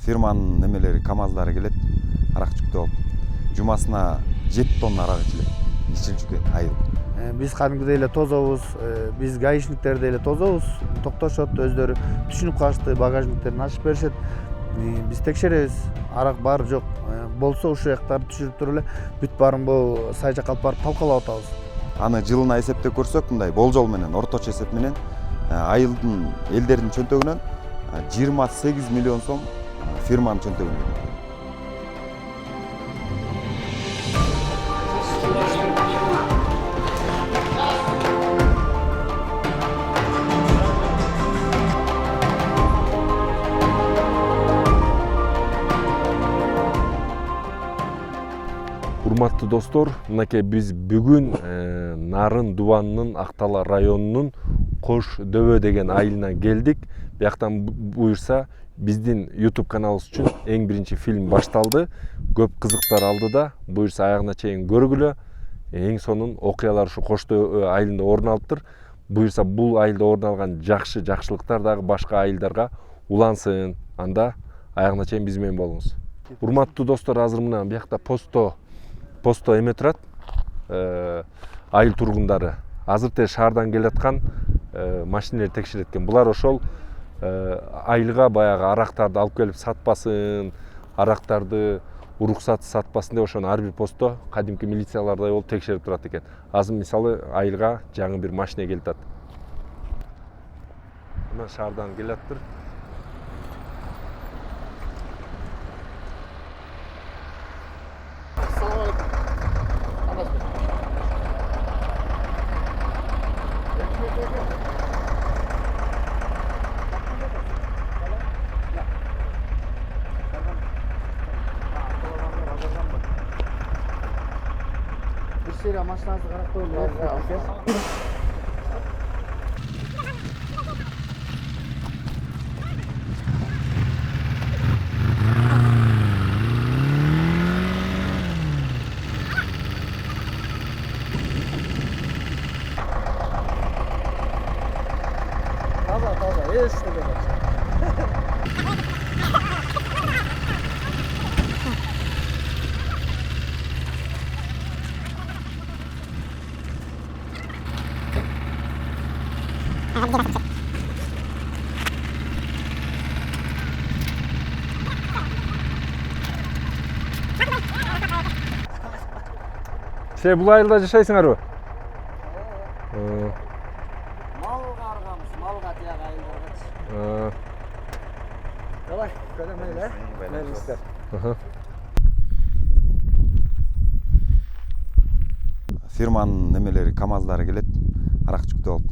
фирманын немелери КамАЗдары келет, арак жүктөп алып. Жумасына 7 тонна арак ичилет. Ичилчүкке айыл. Биз кадимгидей эле тозобуз, биз гаишниктер эле тозобуз, токтошот, өздөрү түшүнүп калышты, багажниктерин ачып беришет. Биз текшеребиз, арак бар жок. Болсо ушул жактарды түшүрүп туруп эле бүт барымбы сай жакка алып барып талкалап атабыз. Аны жылына эсептеп көрсөк, мындай болжол менен, орточо эсеп менен айылдын элдердин чөнтөгүнөн 28 миллион сом фирманын чөнтөгүнө кирет. Урматтуу достор, мынакей биз бүгүн Нарын Дубанынын Актала районунун Кош Дөбө деген айылына келдик. Бияктан буюрса биздин YouTube каналыбыз үчүн эң биринчи фильм башталды. Көп кызыктар алдыда. Буюрса аягына чейин көргүлө. Эң сонун окуялар ушу Кош Дөбө айылында орун алыптыр. Буюрса бул айылда орун алган жакшылыктар дагы башка айылдарга улансын. Анда аягына чейин биз менен болуңуз. Урматтуу достор, азыр мына биякта посто эме турат, айыл тургундары. Азыр шаардан келаткан машиналар текшерет экен. Булар ошол айылга баягы арактарды алып келип сатпасын, арактарды уруксатсыз сатпасын деп ошону ар бир посто кадимки милициялардай болуп текшерип турат экен. Азыр мисалы айылга жаңы бир машина келип атат. Мына шаардан келаптыр. Машинаңызды карап коюңуз. Таза, эстеге Сен бул айылда жашайсыңарбы? малга арганбыз, малга тияк айылдарга. Давай, көрөмөйлө. Фирманын немелери КамАЗдары келет, арак жүктөп алып.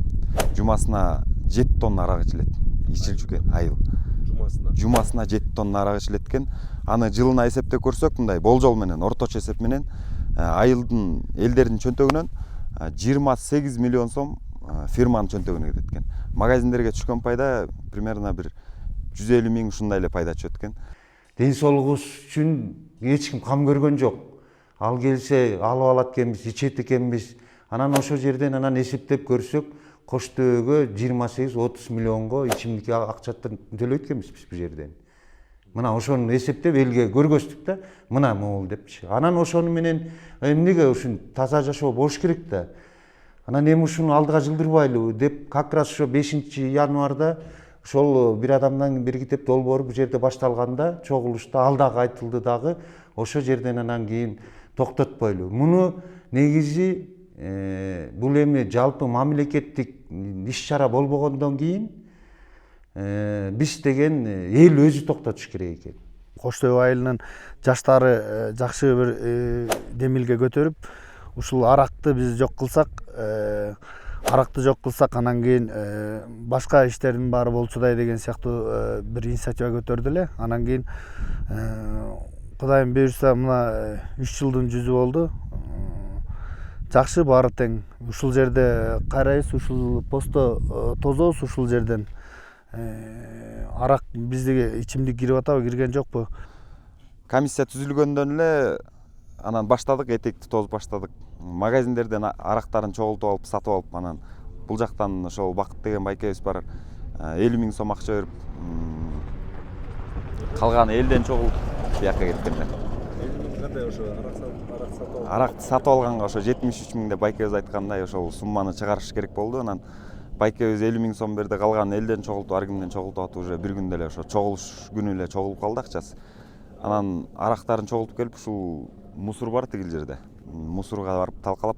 Жумасына 7 тонна арак ичилет. Ичилчүкке айыл. Жумасына 7 тонна арак ичилет экен. Аны жылына эсептеп көрсөк, мындай болжол менен, орточо эсеп менен айылдын элдердин чөнтөгүнөн 28 миллион сом фирманын чөнтөгүнө кирет экен. Магазиндерге түшкөн пайда примерно бир 150 миң ушундай эле пайда чыгат экен. Ден соолугубуз үчүн эч ким кам көргөн жок. Ал келсе алып алат экенбиз, ичет экенбиз. Анан ошол жерден эсептеп көрсөк, Кош Дөбөгө 28-30 миллионго ичимдик акчадан төлөйт экенбиз биз бул жерден. Мына ошону эсептеп элге көргөздүк да, мына могул депчи. Анан ошону менен эмнеге ушун таза жашоо болуш керек да. Анан эми ушуну алдыга жылдырбайлыбы деп, как раз ошо 5-январда ошол бир адамдан бир китеп долбоору бул жерде башталганда, чогулушта ал дагы айтылды дагы, ошол жерден анан кийин токтотпойлу. Муну негизи бул эми жалпы мамлекеттик иш-чара болбогондон кийин биз деген эл өзү токтотуш керек экен. Кош Дөбө айылынын жаштары жакшы бир демилге көтөрүп, ушул аракты биз жок кылсак, анан кийин башка иштердин баары болчудай деген сыяктуу бир инициатива көтөрдү эле. Анан кийин Кудайым буюрса мына 3 жылдын жүзү болду. Жакшы, баары тең. Ушул жерде карайбыз, ушул посто тозобуз, ушул жерден арак бизге ичимдик кирип атабы, кирген жокпу? Комиссия түзүлгөндөн эле анан баштадык, этекти тозуп баштадык. Магазиндерден арактарын чогултуп алып, сатып алып, анан бул жактан ошол Бакыт деген байкебиз бар, 50 миң сом акча берип Калганы элден чогулуп бияка кеткенler. Кандай ошо арак сатып Аракты сатып алганга ошо 73 000 деп байкебиз айткандай ошол сумманы чыгарыш керек болду. Анан байкебиз 50 000 сом берди, калганын элден чогултуп, ар кимден чогултуп атып уже бир күндө эле ошо чогулуш күнү эле чогулуп калды акчасы. Анан арактарын чогултуп келип ушул мусор бар тигил жерде. Мусорга барып талкалап.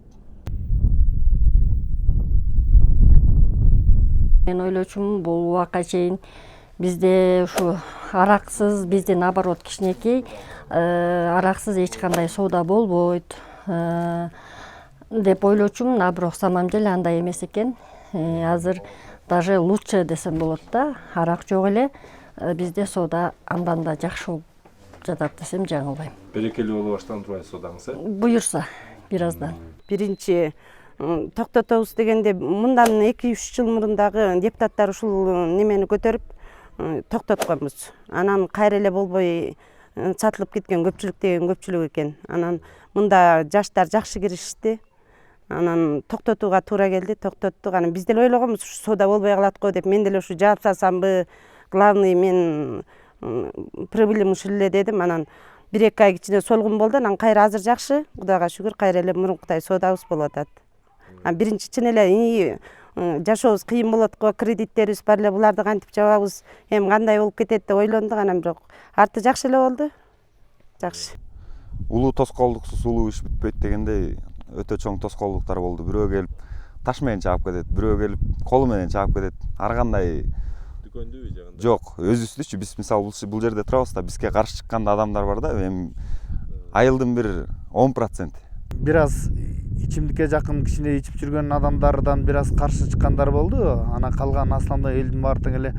Мен ойлочумун бул убакка чейин бизде ушу араксыз, бизде наоборот кичинекей араксыз эч кандай соода болбойт деп ойлочумун, а бирок самом деле андай эмес экен. Азыр даже лучше десем болот да, арак жок эле бизде соода андан да жакшы болуп жатат десем жаңылбайм. берекелүү боло баштаган турбайбы соодаңыз, Буюрса бираздан. Биринчи токтотобуз дегенде мындан 2-3 жыл мурун дагы депутаттар ушул немени көтөрүп токтотконбуз. Анан кайра эле болбой сатылып кеткен көпчүлүк деген көпчүлүк экен. Анан мында жаштар жакшы киришти. Анан токтотууга туура келди, токтоттук. Анан биз деле ойлогонбуз ушу соода болбой калат го деп. Мен деле ушу жаап салсамбы, главный мен проблема ушул эле дедим. Анан 1-2 ай ичинде солгун болду. Анан кайра азыр жакшы. Кудайга шүгүр, кайра эле мурункудай соодабыз болуп атат. Биринчи чын эле жашообуз кыйын болот го, кредиттерибиз бар эле, буларды кантип жабабыз, эми кандай болуп кетет деп ойлондук. Анан бирок арты жакшы эле болду. Жакшы. Улуу тоскоолдуксуз улуу иш бүтпөйт дегендей өтө чоң тоскоолдуктар болду. Бирөө келип таш менен чаап кетет, бирөө келип колу менен чаап кетет. Ар кандай дүкөндүбү жагында? жок, өзүбүздүчү биз мисалы бул жерде турабыз да, бизге каршы чыккан адамдар бар да, эми айылдын бир 10%. Бир аз ичимдикке жакын кичине ичип жүргөн адамдардан бир аз каршы чыккандар болду. Анан калган основной элдин баары тең эле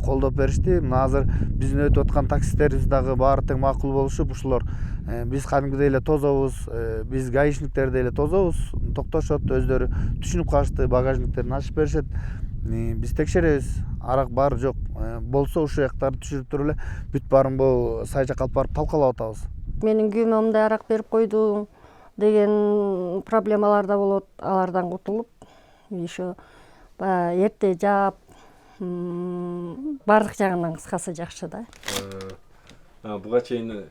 колдоп беришти. Мына азыр биздин өтүп аткан таксисттерибиз дагы баары тең макул болушуп, ушулар биз кадимгидей эле тозобуз, биз гаишниктер деле тозобуз, токтошот, өздөрү түшүнүп калышты, багажниктерин ачып беришет. Биз текшеребиз, арак бар жок болсо ушул жактарды түшүрүп туруп эле бүт барымбы сай жакка алып барып талкалап атабыз. Менин күйөөмө мындай арак берип койду деген проблемалар да болот. Алардан кутулуп, еще эрте жаап, баардык жагынан кыскасы жакшы да. Буга чейин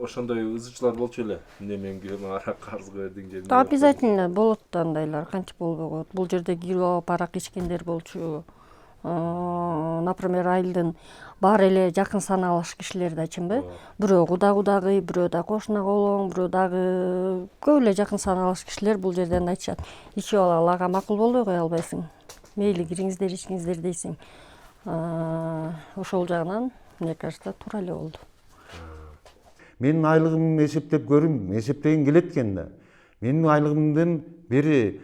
ошондой ызычуулар болчу эле. Эмне мен күйөөмө арак карызга бердиң деп. Обязательно болот андайлар, кантип болбой коет. Бул жерде кирип алып арак ичкендер болчу. Например, айылдын баары эле жакын саналыш кишилер да чынбы? Бирөө кудагы, бирөө да кошуна колоң, бирөө дагы көп эле жакын саналыш кишилер бул жерден айтышат. Ичип алалы, ага макул болбой кое албайсың. Мейли кириңиздер, ичиңиздер дейсиң. Ошол жагынан, мне кажется, туура эле болду. Менин айлыгымды эсептеп көрүм, эсептеген келет экен да. Менин айлыгымдын бери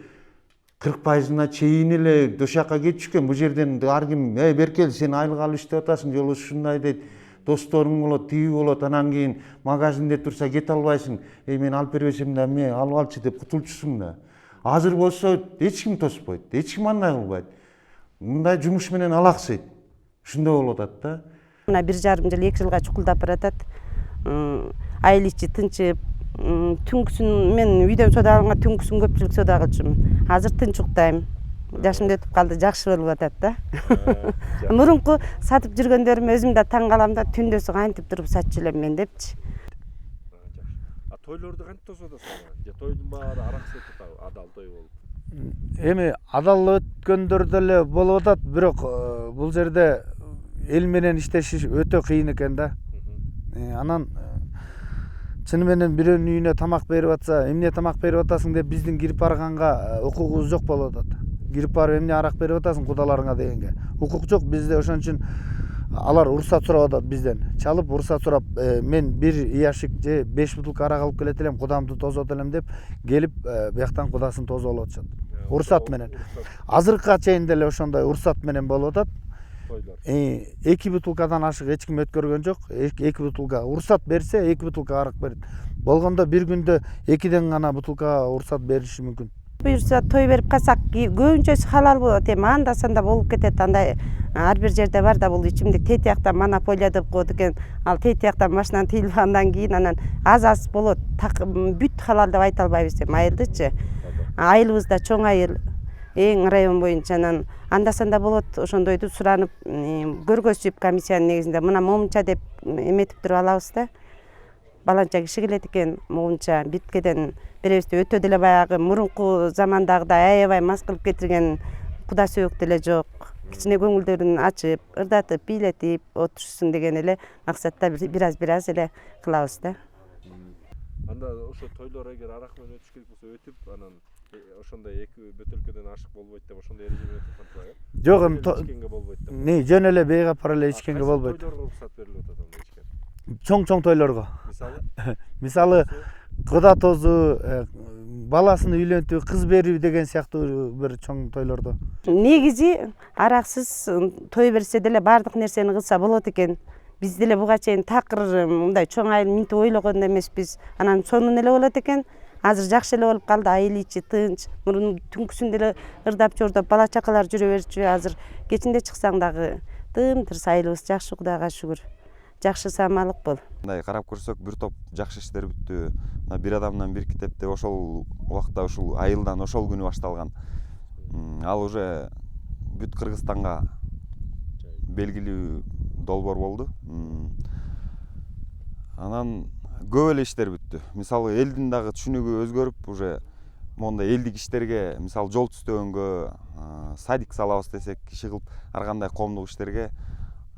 40%-на чейин эле дошакка кетишкен. Бул жерден ар ким, Беркел, сен айлык алып иштеп атасың, жолу ушундай дейт. Досторуң болот, тиги болот, анан кийин магазинде турса кете албайсың. Мен алып бербесем да эмне, алып алчы деп кутулчусуң да. Азыр болсо эч ким тоспойт, эч ким андай кылбайт. Мындай жумуш менен алаксыйт. Ушундай болуп атат да. Мына 1,5 жыл, 2 жылга чукулдап баратат. Айыл ичи тынчып, түнкүсүн мен үйдөн соода алганга түнкүсүн көпчүлүк соода кылчумун. Азыр тынч уктайм. Жашым өтүп калды, жакшы болуп атат да. Мурунку сатып жүргөндөрүм өзүм да таң калам да, түндөсү кантип туруп сатчу элем мен депчи. Тойлорду кантип тосуп атасың? Же тойдун баары араксыз өтүп атабы, адал той болуп? Эми адал өткөндөр деле болуп атат, бирок бул жерде эл менен иштеши өтө кыйын экен да. Анан чыны менен бирөөнүн үйүнө тамак берип атса, эмне тамак берип атасың деп биздин кирип барганга укугубуз жок болуп атат. Кирип барып эмне арак берип атасың кудаларыңа дегенге. Укук жок бизде, ошон үчүн алар уруксат сурап атат бизден. Чалып уруксат сурап, мен 1 ящик же 5 бутылка арак алып келет элем, кудамды тозот элем деп келип бияктан кудасын тозуп алып атышат. Уруксат менен. Азыркыга чейин деле ошондой уруксат менен болуп атат. 2 бутылкадан ашык эч ким өткөргөн жок. 2 бутылка уруксат берсе 2 бутылка арак берет. Болгондо бир күндө 2ден гана бутылка уруксат бериши мүмкүн. Буюрса той берип калсак көбүнчөсү халал болот. Эми анда санда болуп кетет. Андай ар бир жерде бар да, бул ичимдик тет жактан монополия деп коет экен. Ал тет жактан машинаны тийилип андан кийин анан аз болот. Бүт халал деп айта албайбыз эми айылдычы. Айылыбызда чоң айыл. эң район боюнча анан анда санда болот ошондойду суранып көргөзүп комиссиянын негизинде мына момунча деп эметип туруп алабыз да. Баланча киши келет экен могунча биткеден беребиз деп өтө деле баягы мурунку замандагыдай аябай мас кылып кетирген куда сөөк деле жок. Кичине көңүлдөрүн ачып, ырдатып, бийлетип отурушсун деген эле максатта бир аз эле кылабыз да. Анда ошо тойлор эгер арак менен өтүш керек болсо өтүп, анан ошондой эки бөтөлкөдөн ашык болбойт деп ошондой эреже менен турган турбайбы? Жок, эми ичкенге болбойт деп. не жөн эле бейге апара эле ичкенге болбойт. Тойлорго уруксат берилип атат анда ичкен. Чоң тойлорго. Мисалы? Мисалы кыда тозу, баласын үйлөнтүү, кыз берүү деген сыяктуу бир чоң тойлордо. Негизи араксыз той берсе деле баардык нерсени кылса болот экен. Биз деле буга чейин такыр мындай чоң айыл минтип ойлогон эмеспиз. Анан сонун эле болот экен. Азыр жакшы эле болуп калды, айыл ичи тынч. Мурун түнкүсүн деле ырдап жордоп бала чакалар жүрө берчү. Азыр кечинде чыксаң дагы тым-тырс айылыбыз жакшы, Кудайга шүгүр. Жакшы самалык бол. Мындай карап көрсөк, бир топ жакшы иштер бүттү. Мына бир адамдан бир китеп деп ошол убакта ушул айылдан ошол күнү башталган. Ал уже бүт Кыргызстанга белгилүү долбоор болду. Анан көп эле иштер бүттү. Мисалы элдин дагы түшүнүгү өзгөрүп, уже мондай элдик иштерге, мисалы жол түстөгөнгө, садик салабыз десек, иши кылып, ар кандай коомдук иштерге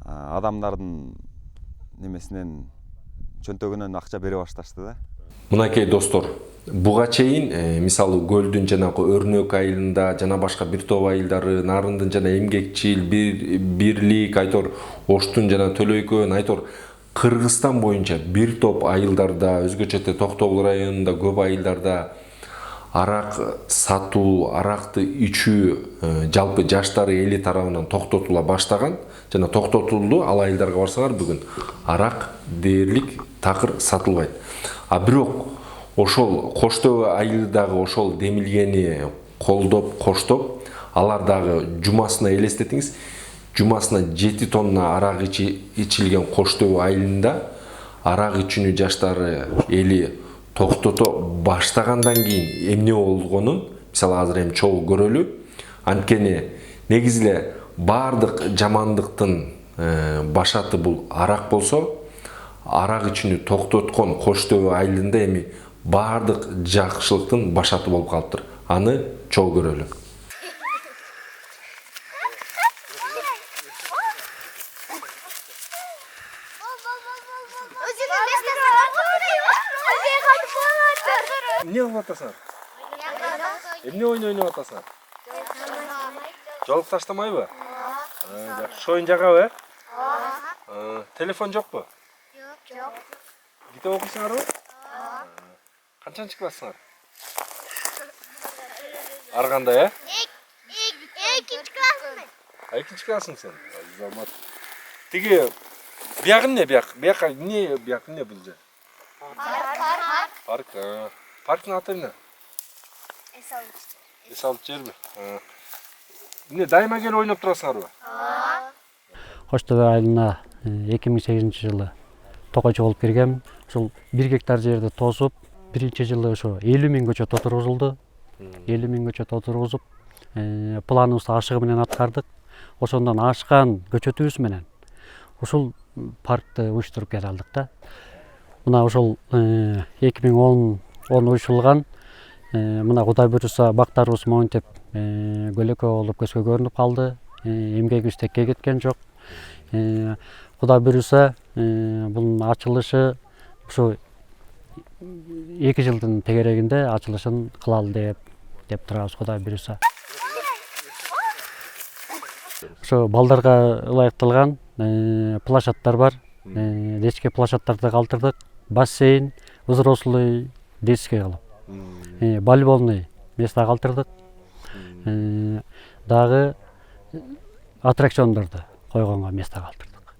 адамдардын немесинен чөнтөгүнөн акча бере башташты да. Мынакей достор, буга чейин мисалы Көлдүн жанагы Өрнөк айылында жана башка бир топ айылдары, Нарындын жана Эмгекчил, Бирлик, айтор Оштун жана Төлөйкөн, айтор Кыргызстан боюнча бир топ айылдарда, өзгөчө Токтогул районунда көп айылдарда арак сатуу, аракты ичүү жалпы жаштары эли тарабынан токтотула баштаган жана токтотулду. Ал айылдарга барсаңар бүгүн арак дээрлик такыр сатылбайт. А бирок ошол Коштөбө айылдагы ошол демилгени колдоп, коштоп, алар дагы жумасына элестетиңиз, жумасына 7 тонна арак ичилген Коштөбө айылында арак ичүүнү жаштары эли токтото баштагандан кийин эмне болгонун мисалы азыр эми чогуу көрөлү. Анткени негизи эле баардык жамандыктын башаты бул арак болсо, арак ичүүнү токтоткон Коштөбө айылында эми баардык жакшылыктын башаты болуп калыптыр. Аны чогуу көрөлү. Эмне кылып атасыңар? Эмне ойноп атасыңар? Жолуп таштамайбы? Жакшы оюн жагабы? Телефон жокпу? Жок. Китеп окуйсуңарбы? Канчанчы классыңар? Ар кандай, Экинчи классмын. Экинчи классың сен? Азамат. Тиги биягы эмне бияк? Бияка эмне бияк эмне бул жер? Парк. Парктын аты эмне? Эсалык жерби? Эмне дайыма келип ойноп турасыңарбы? Коштөбө айылына 2008 жылы токойчу болуп киргем. Ушул 1 гектар жерди тосуп, биринчи жылы ошо 50 000 көчөт отургузулду. 50 000 көчөт отургузуп, планыбызды ашыгы менен аткардык. Ошондон ашкан көчөтүбүз менен ушул паркты уюштуруп келе алдык да. Мына ушул 2010 уюшулган. Мына Кудай буйруса бактарыбыз моинтип көлөкө болуп көзгө көрүнүп калды. Эмгегибиз текке кеткен жок. Кудай буйруса бунун ачылышы ушу 2 жылдын тегерегинде ачылышын кылалы деп турабыз, Кудай буйруса. Ошо балдарга ылайыкталган площадтар бар. Детский площадтарды калтырдык. Бассейн, взрослый, детский кылып. Волейбольный место калтырдык. Дагы аттракциондорду койгонго место калтырдык.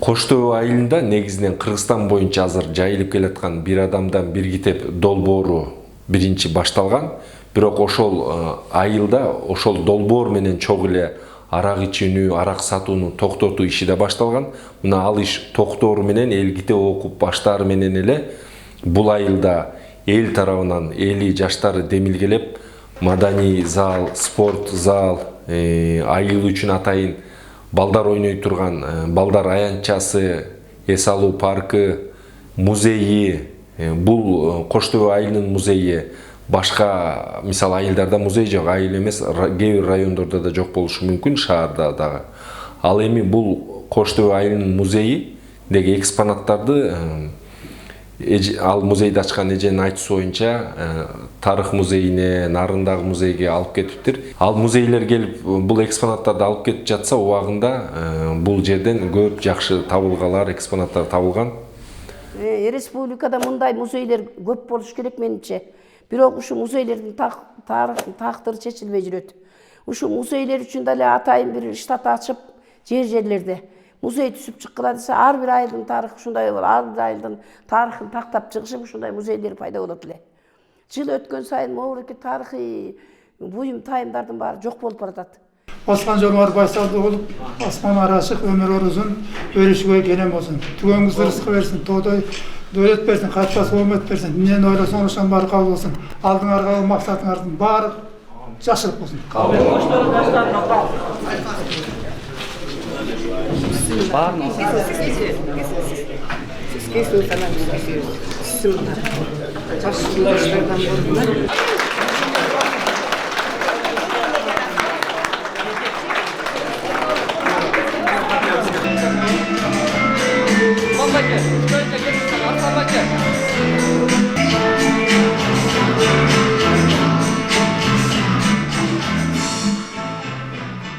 Коштөбө айылында негизинен Кыргызстан боюнча азыр жайылып келаткан бир адамдан бир китеп долбоору биринчи башталган. Бирок ошол айылда ошол долбоор менен чогуу эле арак ичүүнү, арак сатууну токтотуу иши да башталган. Мына ал иш токтоору менен эл китеп окуп баштаары менен эле бул айылда эл тарабынан эли жаштары демилгелеп маданий зал, спорт зал, айыл үчүн атайын балдар ойной турган балдар аянтчасы, эс алуу паркы, музейи, бул Кош Төбө айылынын музейи. Башка мисал айылдарда музей жок, айыл эмес, кээ бир райондордо да жок болушу мүмкүн, шаарда дагы. Ал эми бул Кош Төбө айылынын музейидеги экспонаттарды ал музейди ачкан эженин айтуусу боюнча тарых музейине, Нарындагы музейге алып кетиптир. Ал музейлер келип бул экспонаттарды алып кетип жатса, убагында бул жерден көп жакшы табылгалар, экспонаттар табылган. Республикада мындай музейлер көп болуш керек менимче. Бирок ушу музейлердин тарыхын тактыры чечилбей жүрөт. Ушу музейлер үчүн деле атайын бир штат ачып, жерлерде музей түзүп чыккыла десе, ар бир айылдын тарыхы ушундай болот, ар бир айылдын тарыхын тактап чыгышып ушундай музейлер пайда болот эле. Жыл өткөн сайын могуреки тарыхый буюм тайымдардын баары жок болуп баратат. Басқан жолуңар байсалды болуп, асман ашык, өмүр орузун, өрүшүгө келем болсун. Түгөңүз рызкы берсин, тоодой дөлөт берсин, качпас оомет берсин. Эмнени ойлосоң ошонун баары кабыл болсун. Алдыңарга максатыңардын баары жакшылык болсун.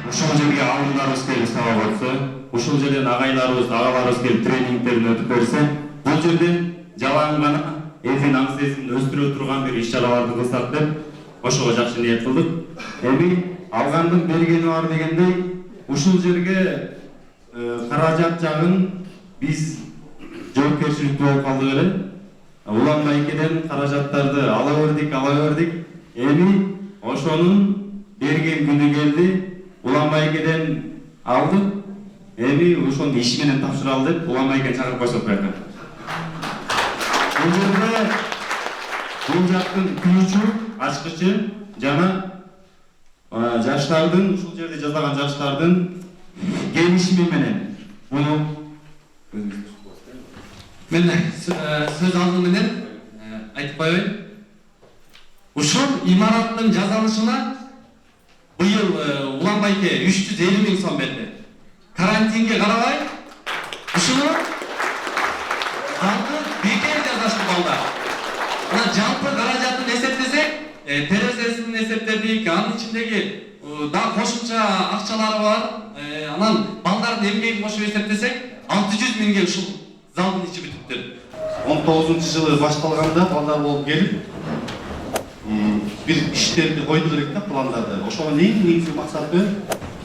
Ушул жерге алымдарыбыз келип сабак өтсө, ушул жерден агайларыбыз, агаларыбыз келип тренингтерин өтүп берсе, бул жерден жалаң гана элдин аңсесин өстүрө турган бир иш-чараларды кылсак деп ошого жакшы ниет кылдык. Эми алгандын бергени бар дегендей, ушул жерге каражат жагын биз жоопкерчиликтүү болуп калдык эле. Улан Байкеден каражаттарды ала бердик. Эми ошонун берген күнү келди. Улан Байкеден алдык. Эми ошону иш менен тапшыралы деп Улан Байкени чакырып койсок буяка. Бул жерде бул жактын күйүүчү, ачкычы жана жаштардын, ушул жерде жазылган жаштардын келишими менен муну мен сөз алдым менен айтып коеюн. Ушул имараттын жасалышына быйыл Улан Байке 350 000 сом берди. Карантинге карабай ушуну залды бекер жасашып балдар. Мына жалпы каражатын эсептесек, терезесин эсептедик, анын ичиндеги да кошумча акчалары бар. Анан балдардын эмгегин кошуп эсептесек, 600 000 ушул залдын ичи бүтүптүр. 19-жылы башталганда балдар болуп келип, бир иштерди койду элек да, пландарды. Ошонун эң негизги максаты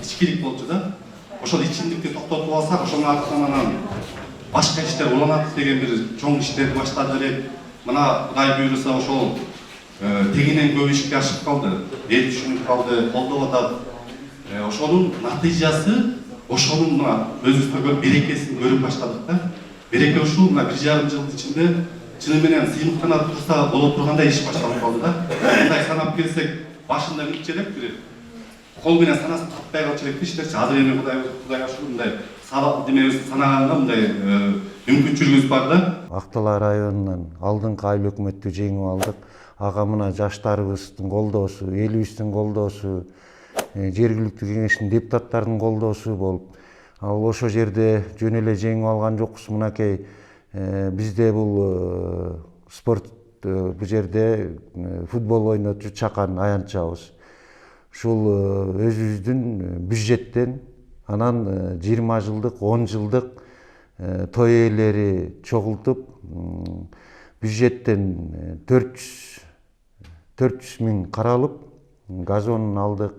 ичкилик болчу да. Ошол ичимдикти токтотуп алсак, ошонун артынан башка иштер уланат деген бир чоң иштерди баштады элек. Мына Кудай буйруса ошол тегинен көп ишке ашып калды, эл түшүнүп калды, колдоп атат. Ошонун натыйжасы, ошонун мына өзүбүздө берекесин көрүп баштадык да. Береке ушул мына 1,5 жыл ичинде чыны менен сыймыктана турса боло тургандай иш башталып калды да. Мындай санап келсек, башында мүнчө элек бир кол менен санасын таппай калчу элек иштерчи. Азыр эми Кудайга шүгүр мындай демебиз санаганда мындай мүмкүнчүлүгүбүз бар да. Актала районунан алдыңкы айыл өкмөттү жеңип алдык. Ага мына жаштарыбыздын колдоосу, элибиздин колдоосу, жергиликтүү кеңештин депутаттарынын колдоосу болуп, ал ошо жерде жөн эле жеңип алган жокпуз. Мынакей бизде бул спорт бул жерде футбол ойнотчу чакан аянтчабыз. Ушул өзүбүздүн бюджеттен анан 20 жылдык, 10 жылдык той ээлери чогултуп, бюджеттен 400 000 каралып, газонун алдык.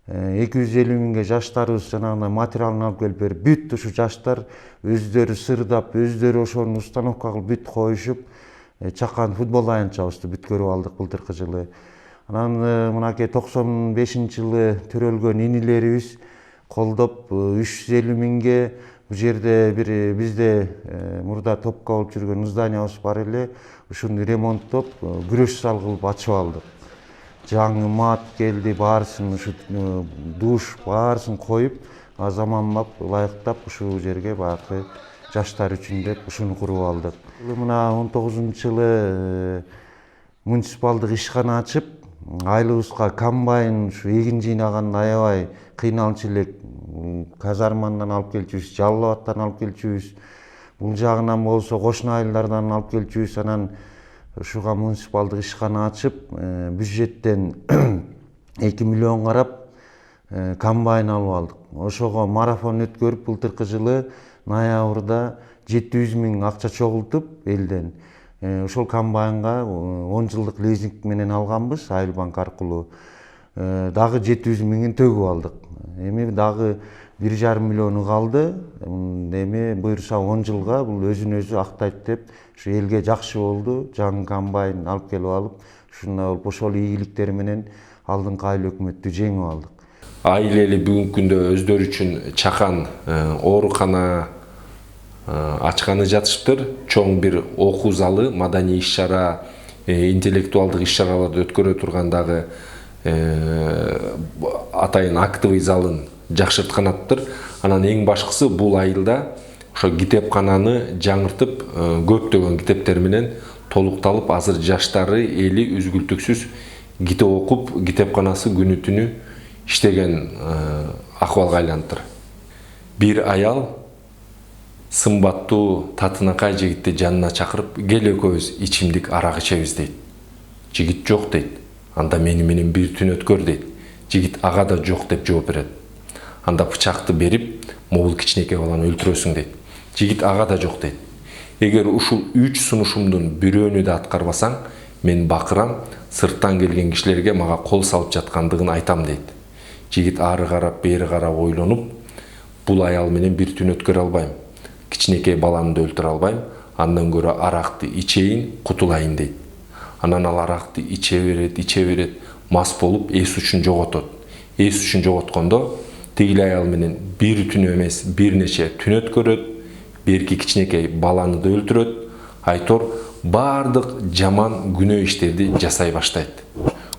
250 000 жаштарыбыз жанагындай материалын алып келип берип, бүт ушу жаштар өздөрү сырдап, өздөрү ошону установка кылып бүт коюшуп, чакан футбол аянтчабызды бүткөрүп алдык былтыркы жылы. Анан мынакей 95-жылы төрөлгөн инилерибиз колдоп 350 000 Бул жерде бир бизде мурда топко болуп жүргөн зданиябыз бар эле. Ушуну ремонттоп, күрөш зал кылып ачып алдык. Жаңы мат келди, баарысын ушу душ баарысын коюп, заманбап, ылайыктап ушул жерге баягы жаштар үчүн деп ушуну куруп алдык. Мына 19-жылы муниципалдык ишкана ачып, айлыбызга комбайн ушу эгин жыйнаганда аябай кыйналчу элек. Казармандан алып келчүбүз, Жалал Абадтан алып келчүбүз. Бул жагынан болсо кошуна айылдардан алып келчүбүз. Анан ушуга муниципалдык ишкана ачып, бюджеттен 2 миллион карап комбайн алып алдык. Ошого марафон өткөрүп, былтыркы жылы ноябрда 700 000 акча чогултуп элден ошол комбайнга 10 жылдык лизинг менен алганбыз Айылбанк аркылуу. Дагы 700 000 төгүп алдык. Эми дагы 1,5 миллиону калды. Эми буюрса 10 жылга бул өзүн өзү актайт деп ушу элге жакшы болду. Жаңы комбайн алып келип алып, ушундай болуп ошол ийгиликтери менен алдыңкы айыл өкмөттү жеңип алдык. Айыл эли бүгүнкү күндө өздөрү үчүн чакан оорукана ачканы жатышыптыр. Чоң бир окуу залы, маданий иш-чара, интеллектуалдык иш-чараларды өткөрө тургандагы атайын актовый залын жакшырткан атыптыр. Анан эң башкысы бул айылда ошо китепкананы жаңыртып, көптөгөн китептер менен толукталып, азыр жаштары эли үзгүлтүксүз китеп окуп, китепканасы күнү түнү иштеген акыбалга айланыптыр. Бир аял сымбаттуу татынакай жигитти жанына чакырып, кел экөөбүз ичимдик арак ичебиз дейт. Жигит жок дейт. Анда менен бир түн өткөр дейт. Жигит ага да жок деп жооп берет. Анда бычакты берип, могул кичинекей баланы өлтүрөсүң дейт. Жигит ага да жок дейт. Эгер ушул 3 сунушумдун бирөөнү да аткарбасаң, мен бакырам, сырттан келген кишилерге мага кол салып жаткандыгын айтам дейт. Жигит ары карап, бери карап ойлонуп, бул аял менен бир түн өткөрө албайм. Кичинекей баланы да өлтүрө албайм. Андан көрө аракты ичейин, кутулайын дейт. Анан ал аракты иче берет, мас болуп эс үчүн жоготот. Эс үчүн жоготкондо тигил аял менен бир түн эмес, бир нече түн өткөрөт, берки кичинекей баланы да өлтүрөт. Айтор бардык жаман күнөө иштерди жасай баштайт.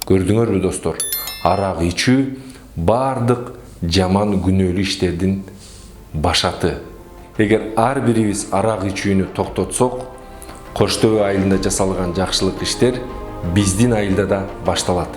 Көрдүңөрбү достор? Арак ичүү бардык жаман күнөөлүү иштердин башаты. Эгер ар бирибиз арак ичүүнү токтотсок, Кош Төбө айылында жасалган жакшылык иштер биздин айылда да башталат.